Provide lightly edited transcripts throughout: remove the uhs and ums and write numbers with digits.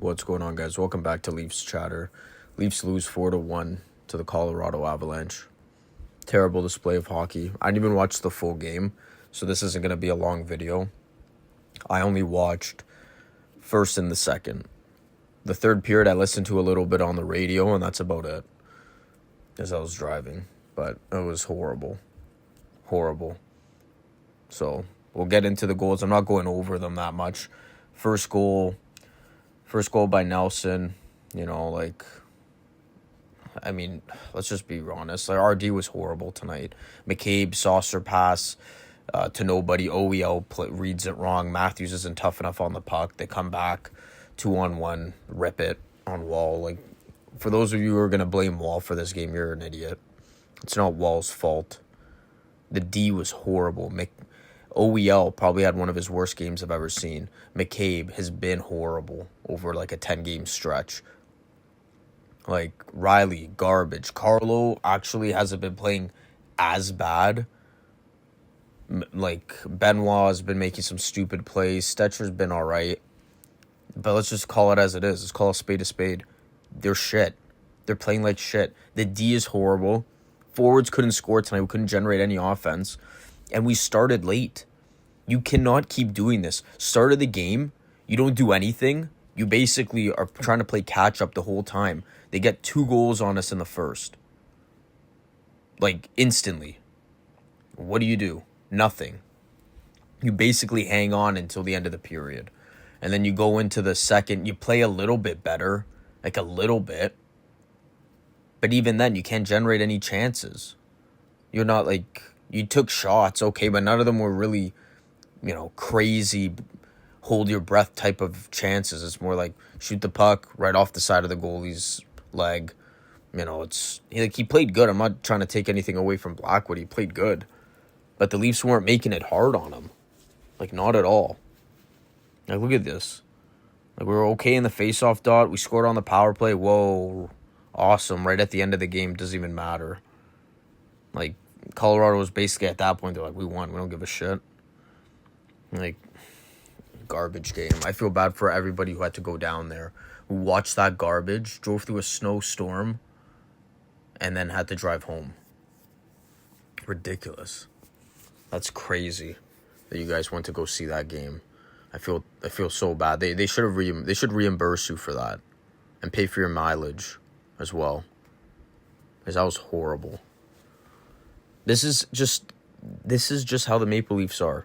What's going on, guys? Welcome back to Leafs Chatter. Leafs lose 4-1 to the Colorado Avalanche. Terrible display of hockey. I didn't even watch the full game, so this isn't going to be a long video. I only watched first and the second. The third period I listened to a little bit on the radio, and that's about it, as I was driving. But it was horrible. Horrible. So we'll get into the goals. I'm not going over them that much. First goal by Nelson, let's just be honest. RD was horrible tonight. McCabe, saucer pass to nobody. OEL reads it wrong. Matthews isn't tough enough on the puck. They come back 2-on-1, rip it on Wall. For those of you who are going to blame Wall for this game, you're an idiot. It's not Wall's fault. The D was horrible. OEL probably had one of his worst games I've ever seen. McCabe has been horrible over a 10-game stretch. Riley, garbage. Carlo actually hasn't been playing as bad. Benoit has been making some stupid plays. Stetcher's been all right. But let's just call it as it is. Let's call a spade a spade. They're shit. They're playing like shit. The D is horrible. Forwards couldn't score tonight. We couldn't generate any offense. And we started late. You cannot keep doing this. Start of the game, you don't do anything. You basically are trying to play catch-up the whole time. They get 2 goals on us in the first. Instantly. What do? Nothing. You basically hang on until the end of the period. And then you go into the second. You play a little bit better. A little bit. But even then, you can't generate any chances. You're not you took shots, okay, but none of them were really, crazy, hold your breath type of chances. It's more shoot the puck right off the side of the goalie's leg. He played good. I'm not trying to take anything away from Blackwood. He played good. But the Leafs weren't making it hard on him. Not at all. Look at this. We were okay in the face-off dot. We scored on the power play. Whoa. Awesome. Right at the end of the game. Doesn't even matter. Colorado was basically at that point, they're we won. We don't give a shit. Garbage game. I feel bad for everybody who had to go down there, who watched that garbage, drove through a snowstorm, and then had to drive home. Ridiculous. That's crazy that you guys went to go see that game. I feel so bad. They should reimburse you for that and pay for your mileage as well, because that was horrible. This is just how the Maple Leafs are.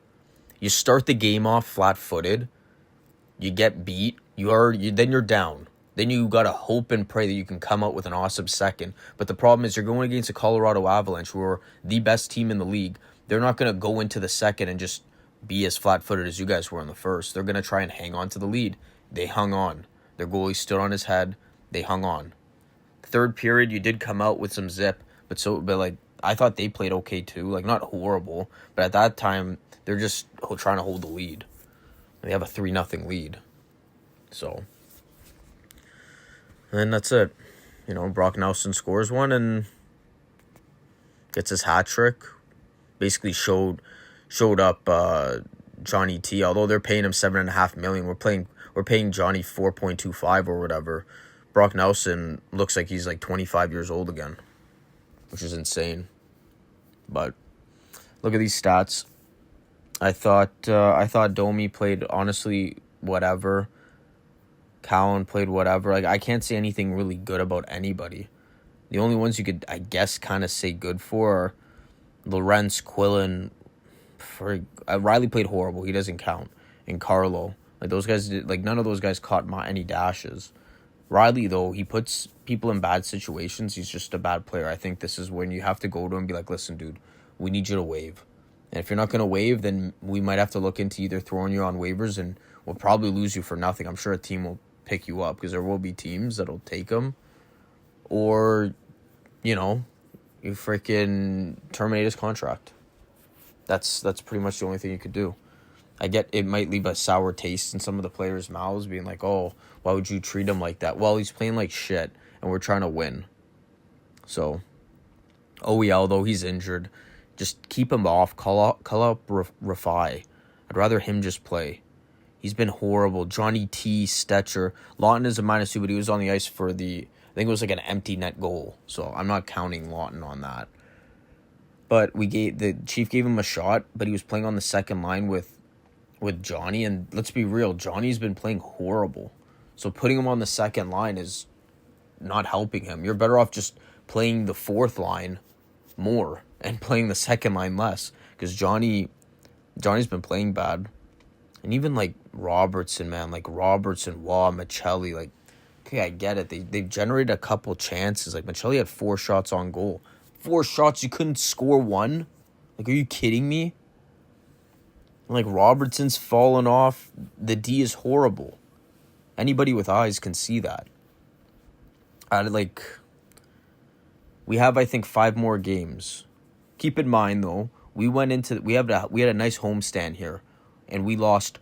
You start the game off flat-footed, you get beat, then you're down. Then you gotta hope and pray that you can come out with an awesome second. But the problem is you're going against the Colorado Avalanche, who are the best team in the league. They're not gonna go into the second and just be as flat-footed as you guys were in the first. They're gonna try and hang on to the lead. They hung on. Their goalie stood on his head. They hung on. Third period, you did come out with some zip, but I thought they played okay too. Not horrible, but at that time, they're just trying to hold the lead. They have a 3-0 lead. So, and then that's it. Brock Nelson scores one and gets his hat trick. Basically showed up Johnny T. Although they're paying him $7.5 million, we're paying Johnny 4.25 or whatever. Brock Nelson looks like he's 25 years old again, which is insane. But look at these stats. I thought Domi played honestly whatever. Cowan played whatever. I can't say anything really good about anybody. The only ones you could, I guess, kind of say good for are Lorentz, Quillen. Riley played horrible. He doesn't count. And Carlo. Those guys did, none of those guys caught any dashes. Riley, though, he puts people in bad situations. He's just a bad player. I think this is when you have to go to him and be listen, dude, we need you to waive. And if you're not going to waive, then we might have to look into either throwing you on waivers, and we'll probably lose you for nothing. I'm sure a team will pick you up because there will be teams that'll take him. Or, you freaking terminate his contract. That's pretty much the only thing you could do. I get it might leave a sour taste in some of the players' mouths, being oh, why would you treat him like that? Well, he's playing like shit, and we're trying to win. So, OEL, though, he's injured. Just keep him off. Call up Rafai. I'd rather him just play. He's been horrible. Johnny T, Stetcher. Lawton is a -2, but he was on the ice for I think it was like an empty net goal. So I'm not counting Lawton on that. But the Chief gave him a shot, but he was playing on the second line with Johnny. And let's be real, Johnny's been playing horrible. So putting him on the second line is not helping him. You're better off just playing the fourth line more and playing the second line less. Because Johnny's been playing bad. And even, like, Robertson, man. Like, Robertson, Waugh, Michelli. Like, okay, I get it. They've generated a couple chances. Like, Michelli had 4 shots on goal. 4 shots, you couldn't score 1? Like, are you kidding me? Like, Robertson's fallen off. The D is horrible. Anybody with eyes can see that. We have, I think, 5 more games. Keep in mind, though, we had a nice homestand here. And we lost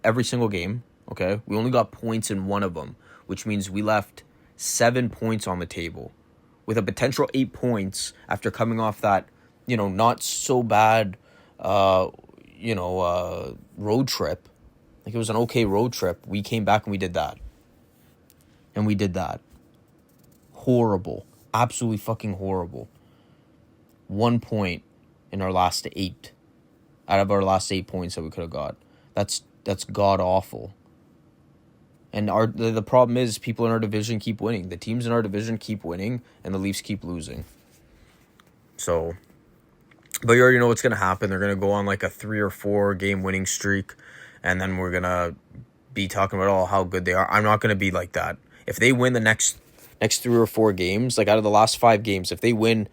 every single game, okay? We only got points in one of them, which means we left 7 points on the table with a potential 8 points after coming off that, not so bad, road trip. Like, it was an okay road trip. We came back and we did that. Horrible. Absolutely fucking horrible. 1 point in our last 8. Out of our last 8 points that we could have got. That's god awful. And the problem is people in our division keep winning. The teams in our division keep winning, and the Leafs keep losing. So, but you already know what's going to happen. They're going to go on like a 3 or 4 game winning streak, and then we're going to be talking about how good they are. I'm not going to be like that. If they win the next 3 or 4 games, like out of the last 5 games, if they win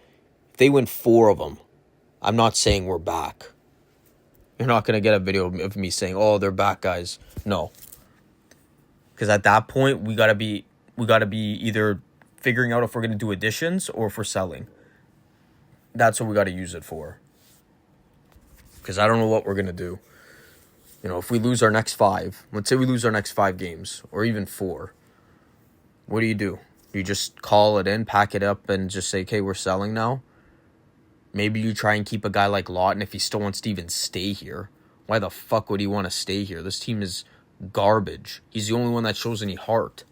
4 of them, I'm not saying we're back. You're not going to get a video of me saying, "Oh, they're back, guys." No. Because at that point, we got to be either figuring out if we're going to do additions or if we're selling. That's what we got to use it for. Because I don't know what we're going to do. If we lose our next 5, let's say we lose our next 5 games or even 4, what do? You just call it in, pack it up, and just say, "Okay, we're selling now." Maybe you try and keep a guy like Lawton if he still wants to even stay here. Why the fuck would he want to stay here? This team is garbage. He's the only one that shows any heart.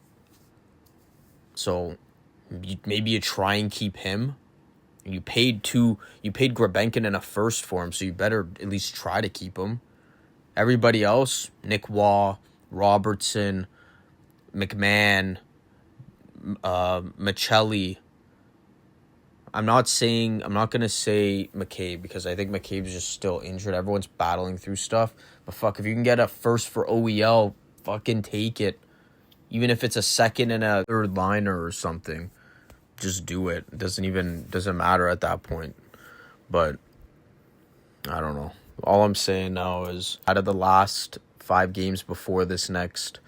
So maybe you try and keep him. You paid Grebenkin in a first for him, so you better at least try to keep him. Everybody else, Nick Waugh, Robertson, McMahon, Michelli. I'm not going to say McCabe because I think McCabe's just still injured. Everyone's battling through stuff. But fuck, if you can get a first for OEL, fucking take it. Even if it's a second and a third liner or something, just do it. It doesn't matter at that point. But I don't know. All I'm saying now is out of the last 5 games before this next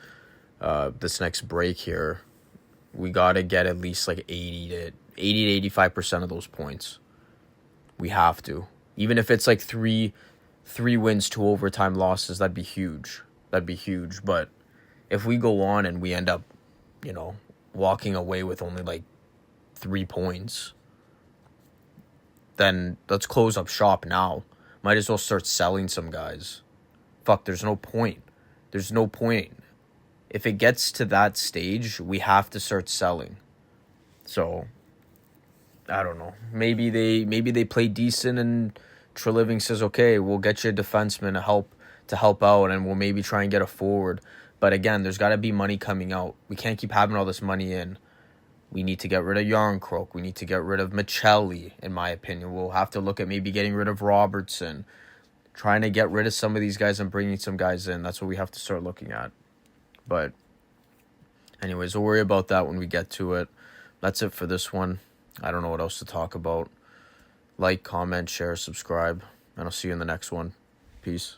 break here, we got to get at least like 80 to 85% of those points. We have to. Even if it's like 3 wins, 2 overtime losses, that'd be huge. But if we go on and we end up, walking away with only like 3 points, then let's close up shop now. Might as well start selling some guys. Fuck, there's no point. If it gets to that stage, we have to start selling. So I don't know. Maybe they play decent and Treliving says, "Okay, we'll get you a defenseman to help out, and we'll maybe try and get a forward." But again, there's got to be money coming out. We can't keep having all this money in. We need to get rid of Yarncroke. We need to get rid of Michelli, in my opinion. We'll have to look at maybe getting rid of Robertson, trying to get rid of some of these guys and bringing some guys in. That's what we have to start looking at. But anyways, we'll worry about that when we get to it. That's it for this one. I don't know what else to talk about. Like, comment, share, subscribe, and I'll see you in the next one. Peace.